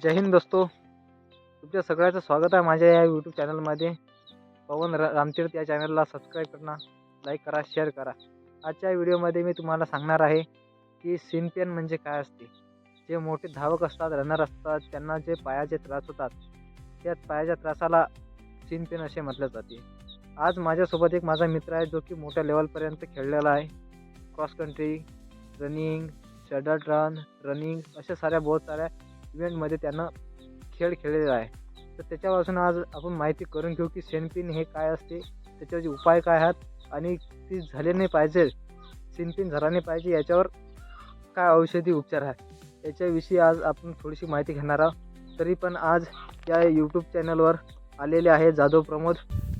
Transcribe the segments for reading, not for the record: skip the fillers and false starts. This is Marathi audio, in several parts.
जय हिंद दोस्तो, तुमच्या सगळ्यांचं स्वागत आहे माझ्या या यूट्यूब चॅनलमध्ये. पवन रामतीर्थ या चॅनलला सबस्क्राईब करा, लाईक करा, शेअर करा. आजच्या व्हिडिओमध्ये मी तुम्हाला सांगणार आहे की सीन पेन म्हणजे काय असते. जे मोठे धावक असतात, रनर असतात, त्यांना जे पायाचे त्रास होतात, त्या पायाच्या त्रासाला सीन पेन असे म्हटले जाते. आज माझ्यासोबत एक माझा मित्र आहे जो की मोठ्या लेवलपर्यंत खेळलेला आहे. Cross country, running, shuttle run, running अशा बहुत साऱ्या इव्हेंटमध्ये त्यानं खेळ खेळलेला आहे. तर त्याच्यापासून आज आपण माहिती करून घेऊ की सीनपेन हे काय असते, त्याच्याचे उपाय काय आहेत आणि ती झाले नाही पाहिजे, सीनपेन झाला नाही पाहिजे याच्यावर काय औषधी उपचार आहे, याच्याविषयी आज आपण थोडीशी माहिती घेणार आहोत. तरी पण आज या यूट्यूब चॅनलवर आलेले आहे जाधव प्रमोद.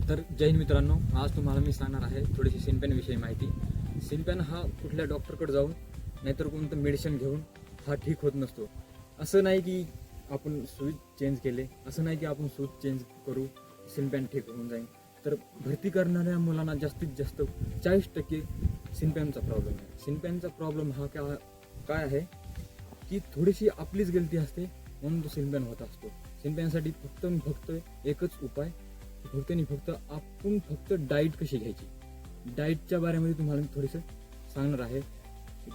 तर जय हिंद मित्रांनो, आज तुम्हाला मी सांगणार आहे थोडीशी सीनपेनविषयी माहिती. सीनपेन हा कुठल्या डॉक्टरकडे जाऊन नाहीतर कोणतं मेडिसिन घेऊन हा ठीक होत नसतो. असं नाही की आपण सूज चेंज केले, असं नाही की आपण सूज चेंज करू सीनपेन ठीक होऊन जाईल. तर भरती करणाऱ्या मुलांना जास्तीत जास्त 40% सीनपेनचा प्रॉब्लेम आहे. सीनपेनचा प्रॉब्लेम हा काय आहे की थोडीशी आपलीच गलती असते म्हणून तो सीनपेन होत असतो. सीनपेनसाठी फक्त एकच उपाय, फक्त आपण डाईट कशी घ्यायची, डाईटच्या बारेमध्ये तुम्हाला मी थोडंसं सांगणार आहे.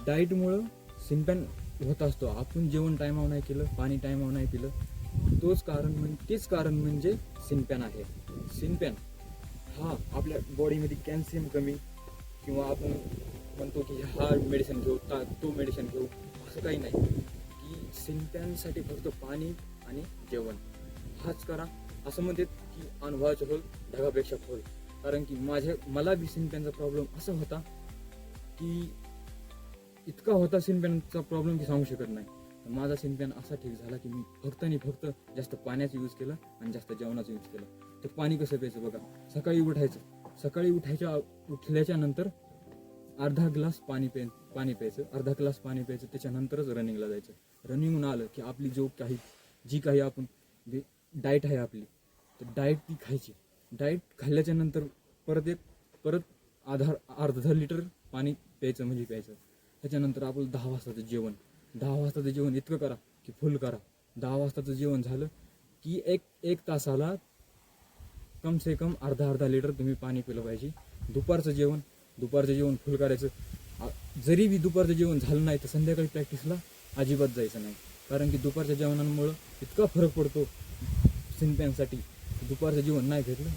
डाईटमुळं सीनपेन होत असतो. आपण जेवण टायमावर नाही केलं, पाणी टायमावर नाही पिलं, तेच कारण म्हणजे सीनपेन आहे. सीनपेन हा आपल्या बॉडीमध्ये कॅल्शियम कमी किंवा आपण म्हणतो की हा मेडिसिन घेऊ, तो मेडिसिन घेऊ, असं काही नाही. की सीनपेनसाठी फक्त पाणी आणि जेवण हाच करा. असं म्हणतात की अनुभवाचं होल ढगापेक्षा खोल. कारण की मला बी सीनपेनचा प्रॉब्लेम असा होता की इतका होता सीनपेनचा प्रॉब्लेम की सांगू शकत नाही. माझा सीनपेन असा ठीक झाला की मी फक्त जास्त पाण्याचा यूज केला आणि जास्त जेवणाचा यूज केला. तर पाणी कसं प्यायचं बघा, सकाळी उठल्याच्या नंतर अर्धा ग्लास पाणी प्यायचं, त्याच्यानंतरच रनिंगला जायचं. रनिंगहून आलं की आपली जी काही आपण डाईट आहे आपली, तर डाईट ती खायची. डाईट खाल्ल्याच्या नंतर परत अर्धा लिटर पाणी प्यायचं. त्याच्यानंतर आपलं 10 वाजताचं जेवण इतकं करा की फुल करा. 10 वाजताचं जेवण झालं की एक तासाला कम से कम अर्धा लिटर तुम्ही पाणी पिलं पाहिजे. दुपारचं जेवण फुल करायचं. जरी बी दुपारचं जेवण झालं नाही तर संध्याकाळी प्रॅक्टिसला अजिबात जायचं नाही. कारण की दुपारच्या जेवणामुळं इतका फरक पडतो सीनपेनसाठी. दुपारचं जेवण नाही घेतलं